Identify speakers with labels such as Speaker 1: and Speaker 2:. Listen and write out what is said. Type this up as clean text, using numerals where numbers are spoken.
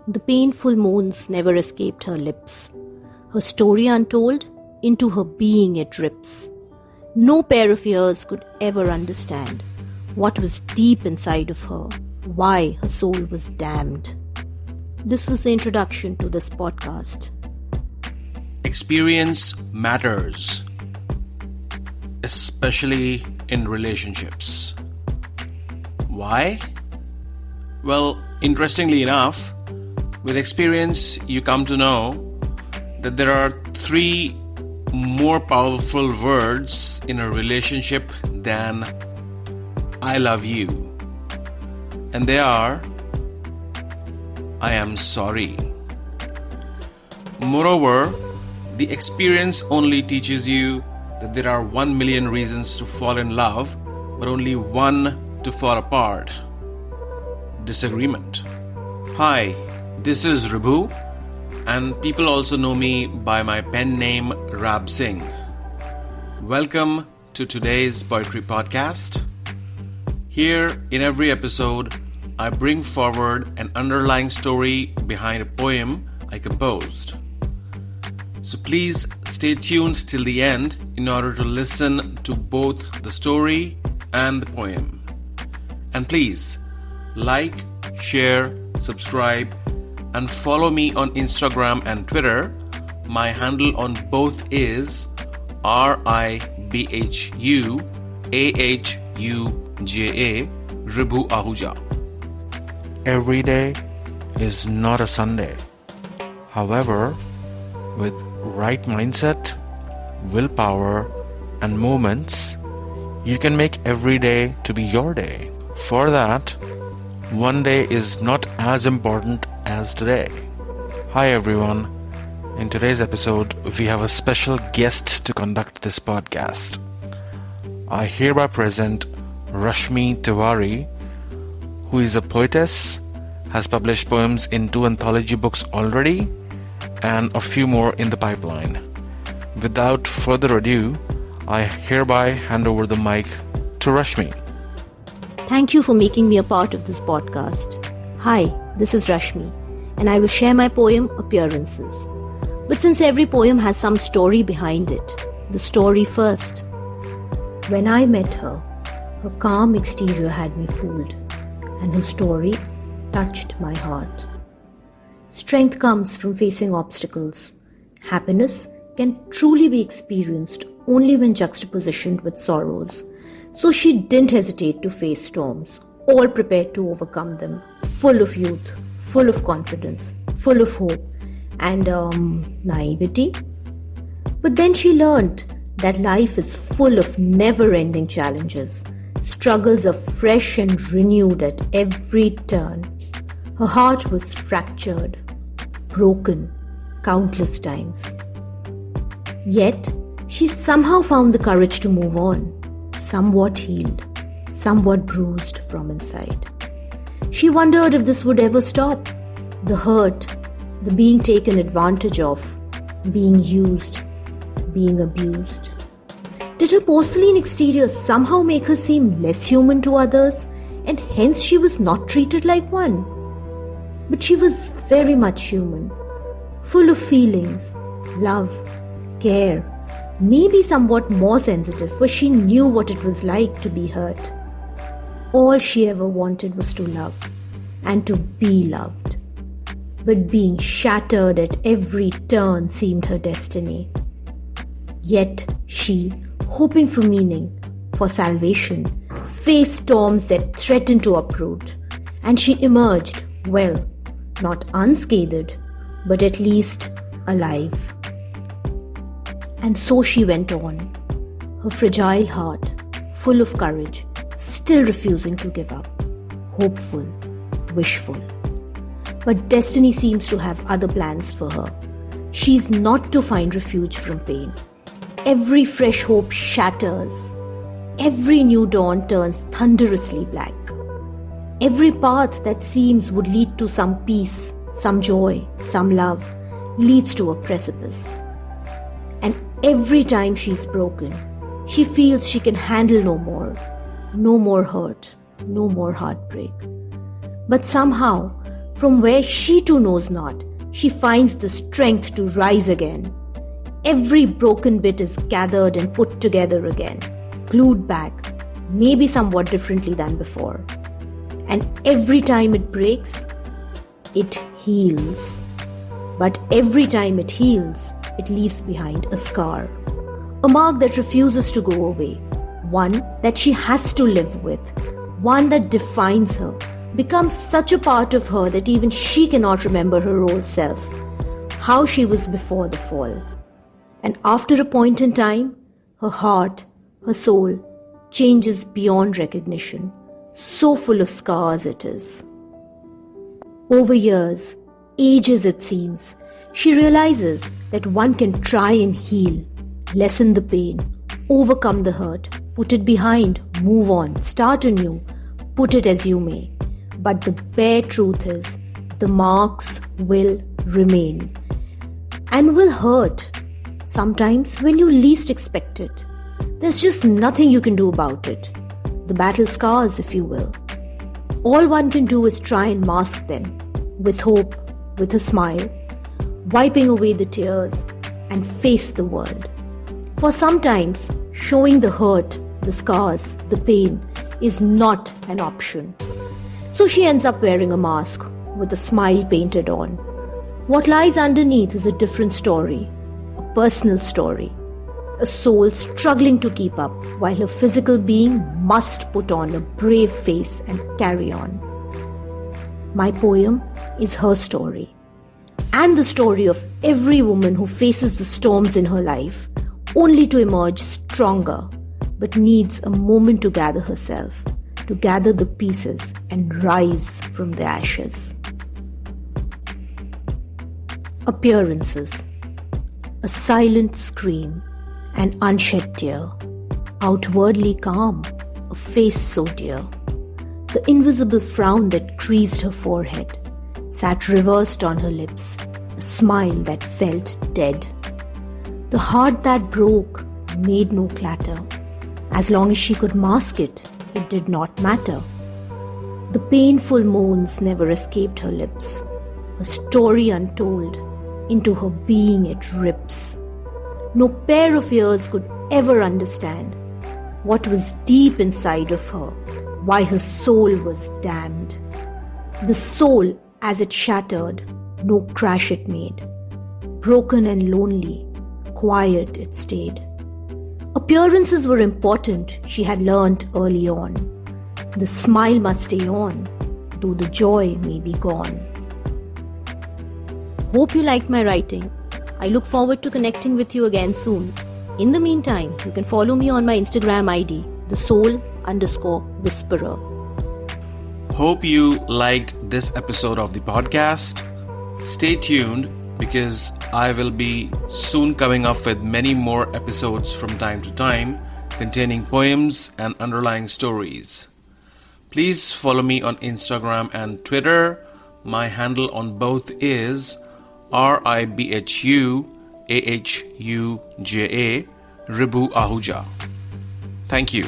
Speaker 1: The painful moans never escaped her lips. Her story untold, into her being it drips. No pair of ears could ever understand what was deep inside of her, why her soul was damned. This was the introduction to this podcast.
Speaker 2: Experience matters, especially in relationships. Why? Well, interestingly enough, with experience you come to know that there are 3 more powerful words in a relationship than I love you. And they are, I am sorry. Moreover, the experience only teaches you that there are 1 million reasons to fall in love, but only 1 to fall apart. Disagreement. Hi, this is Ribhu, and people also know me by my pen name Rab Singh. Welcome to today's Poetry Podcast. Here, in every episode, I bring forward an underlying story behind a poem I composed. So please stay tuned till the end in order to listen to both the story and the poem. And please, like, share, subscribe, and follow me on Instagram and Twitter. My handle on both is RIBHUAHUJA, Ribhu Ahuja.
Speaker 3: Every day is not a Sunday. However, with right mindset, willpower, and moments, you can make every day to be your day. For that, one day is not as important as today. Hi everyone. In today's episode, we have a special guest to conduct this podcast. I hereby present Rashmi Tiwari, who is a poetess, has published poems in 2 anthology books already, and a few more in the pipeline. Without further ado, I hereby hand over the mic to Rashmi.
Speaker 1: Thank you for making me a part of this podcast. Hi, this is Rashmi, and I will share my poem Appearances. But since every poem has some story behind it, the story first. When I met her, her calm exterior had me fooled, and her story touched my heart. Strength comes from facing obstacles. Happiness can truly be experienced only when juxtapositioned with sorrows. So she didn't hesitate to face storms, all prepared to overcome them, full of youth, full of confidence, full of hope, and naivety. But then she learned that life is full of never-ending challenges. Struggles are fresh and renewed at every turn. Her heart was fractured, broken countless times. Yet, she somehow found the courage to move on, somewhat healed, somewhat bruised from inside. She wondered if this would ever stop. The hurt, the being taken advantage of, being used, being abused. Did her porcelain exterior somehow make her seem less human to others, and hence she was not treated like one? But she was very much human, full of feelings, love, care, maybe somewhat more sensitive, for she knew what it was like to be hurt. All she ever wanted was to love and to be loved. But being shattered at every turn seemed her destiny. Yet she, hoping for meaning, for salvation, faced storms that threatened to uproot, and she emerged, well, not unscathed, but at least alive. And so she went on, her fragile heart full of courage, still refusing to give up, hopeful, wishful. But destiny seems to have other plans for her. She's not to find refuge from pain. Every fresh hope shatters. Every new dawn turns thunderously black. Every path that seems would lead to some peace, some joy, some love, leads to a precipice. And every time she's broken, she feels she can handle no more hurt, no more heartbreak. But somehow, From where she too knows not, she finds the strength to rise again. Every broken bit is gathered and put together again, glued back, maybe somewhat differently than before. And every time it breaks, it heals. But every time it heals, it leaves behind a scar. A mark that refuses to go away. One that she has to live with. One that defines her, becomes such a part of her that even she cannot remember her old self, how she was before the fall. And after a point in time, her heart, her soul, changes beyond recognition. So full of scars it is. Over years, ages it seems, she realizes that one can try and heal, lessen the pain, overcome the hurt, put it behind, move on, start anew, put it as you may. But the bare truth is, the marks will remain and will hurt. Sometimes when you least expect it. There's just nothing you can do about it. The battle scars, if you will. All one can do is try and mask them, with hope, with a smile, wiping away the tears and face the world. For sometimes, showing the hurt, the scars, the pain is not an option. So she ends up wearing a mask with a smile painted on. What lies underneath is a different story, a personal story. A soul struggling to keep up while her physical being must put on a brave face and carry on. My poem is her story, and the story of every woman who faces the storms in her life only to emerge stronger, but needs a moment to gather herself, to gather the pieces and rise from the ashes. Appearances. A silent scream, an unshed tear, outwardly calm, a face so dear. The invisible frown that creased her forehead sat reversed on her lips, a smile that felt dead. The heart that broke made no clatter. As long as she could mask it, it did not matter. The painful moans never escaped her lips. A story untold, into her being it rips. No pair of ears could ever understand what was deep inside of her, why her soul was damned. The soul, as it shattered, no crash it made. Broken and lonely, quiet it stayed. Appearances were important, she had learnt early on. The smile must stay on, though the joy may be gone. Hope you liked my writing. I look forward to connecting with you again soon. In the meantime, you can follow me on my Instagram ID, thesoul_whisperer.
Speaker 2: Hope you liked this episode of the podcast. Stay tuned because I will be soon coming up with many more episodes from time to time containing poems and underlying stories. Please follow me on Instagram and Twitter. My handle on both is RIBHUAHUJA, Ribu Ahuja. Thank you.